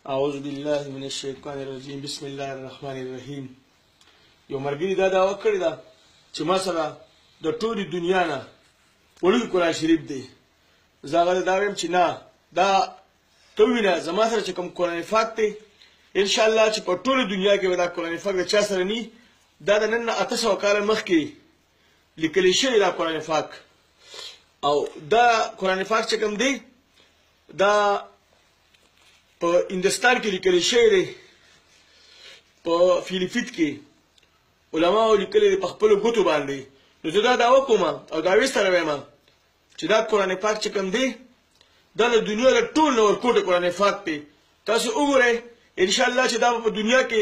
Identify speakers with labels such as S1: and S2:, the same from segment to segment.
S1: اعوذ بالله من الشیطان الرجیم بسم الله الرحمن الرحیم. یو مرګری دا دعوه کړې ده چې ما سره د ټولې دنیا نه وړوکی قرآن شریف دی. زه هغه دا وایم چې نه، دا ته ووینه زما سره چې کوم قرآن پاک دی، انشاءالله چې په ټوله دنیا کې به دا قرآن پاک د چا سره ني. دا د نن نه 800 کاله مخکې لیکلی شوی دا قرآن پاک. او دا قرآن پاک چې کوم دی دا په هندوستان کې لیکلی شوی دی، په فیلیپین کې علماو لیکلی دی په خپلو ګوتو باندې. نو زه دا دعوه کوم او دعوې سره وایم چې دا قرآن پاک چې کوم دی دا د دنیا د ټول نه ورکوټه قرآن پاک دی. تاسو وګورئ انشاءالله چې دا په دنیا کې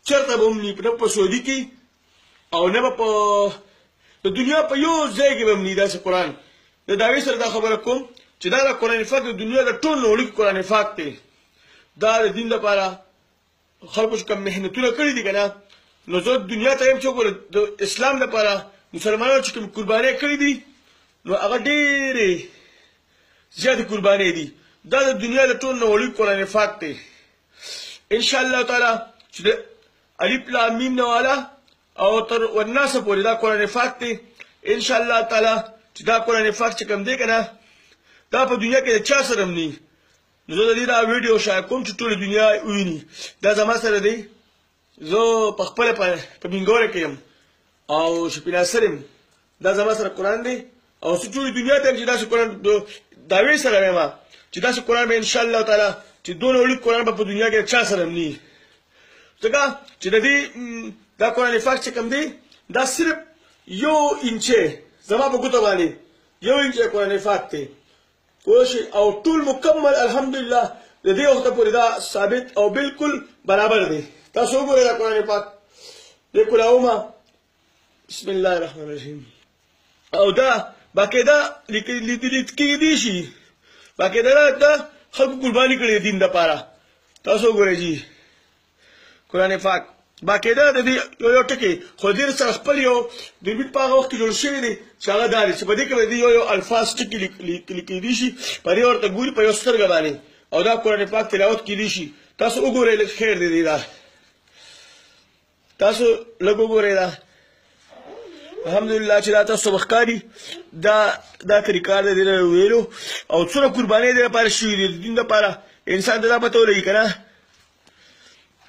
S1: چېرته به هم ني، نه په سعودي کې او نه به په د دنیا په یو ځای کې به هم ني داسې قرآن. د دعوې سره دا خبره کوم چې دا د قرآن پاک د دنیا د ټول نه وړوکی قرآن پاک دی. دا د دین لپاره خلکو چې کوم محنتونه کړي دي که نه، نو زه دنیا ته یم چې وګوره د اسلام لپاره مسلمانانو چې کوم قربانۍ کړي دي نو هغه ډېرې زیاتې قربانۍ دي. دا د دنیا د ټول نه وړوکی قرآن پاک دی. انشاءالله تعالی چې د الف لام میم نه والا او تر والناس پورې دا قرآن پاک دی. انشاءالله تعالی چې دا قرآن پاک چې کوم دی که نه دا په دنیا کې د چا سره هم ني. نو زه د دې دا ویډیو شایع کوم چې ټوله دنیا وویني. دا زما سره دی، زه په خپله په مینګوره کې یم او شفیع ناصر یم. دا زما سره قرآن دی او زه ټولې دنیا ته یم چې داسې قرآن دعوې سره وایم چې داسې قرآن به انشاءالله تعالی چې دونه وړوکی قرآن به په دنیا کې د چا سره هم ني. ځکه چې د دې دا قرآن پاک چې کوم دی دا صرف 1 انچه زما په ګوته باندې 1 انچه قرآن پاک دی او ټول مکمل الحمدلله د دې وخته پورې دا ثابت او بالکل برابر دی. تاسو وګورئ دا قرآن پاک لیکل اومه بسم الله الرحمن الرحیم. او دا باقاعده لیکل کېدی شي، باقاعده دا خلکو قرباني کړې دین دپاره. تاسو وګورئ جی قرآن پاک باقاعده د دې یو ټکي خو دې سره خپل یو د بیت په هغه وخت کې جوړ شوی دی چې هغه دا دی چې په دې کې به د یو الفاظ ټکي لیکل کېدي شي، په دې ورته ګوري په یو سترګه باندې او دا قرآن پاک تلاوت کېدی شي. تاسو وګورئ لږ خیر دی دا، تاسو لږ وګورئ دا الحمدلله چې دا تاسو ښکاري دا طریقه ده د ویلو او څومره قربانۍ د لپاره شوي دي د دین دپاره. انسان ته دا پته ولګي که نه.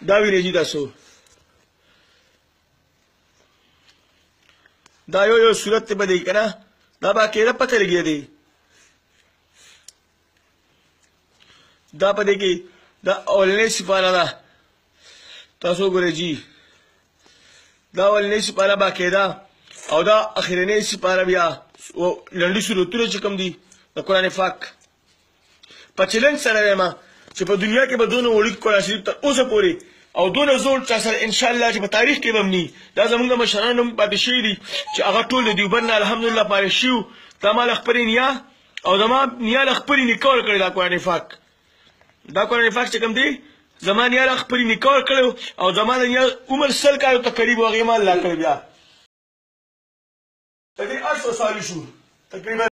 S1: دا وینئ جي تاسو دا یو صورت ته به دی که نه، دا باقاعده پته لګېدی. دا په دې کې دا اولنۍ سپاره ده. تاسو وګورئ جي دا اولنۍ سپاره باقاعده او دا اخرنۍ سپاره بیا لنډي صورتونه چې کوم دي د قرآن پاک. په چلنج سره وایم چې په دنیا کې به دونه وړوکی قرآن شریف تر اوسه پورې او دونه زوړ چا سره انشاءالله چې په تاریخ کې به هم ني. دا زموږ د مشرانو هم پاتې شوي دي چې هغه ټول د دیوبند نه الحمدلله پاره شوي. دا ما له خپلې نیا او زما نیا له خپلې نیکه ورکړی دا قرآن پاک. دا قرآن پاک چې کوم دی زما نیا له خپلې نیکه ورکړی او زما د نیا عمر 100 کالو ته قریب و هغې ما الله کړی. بیا د دې 800 سالې شو تقریبا.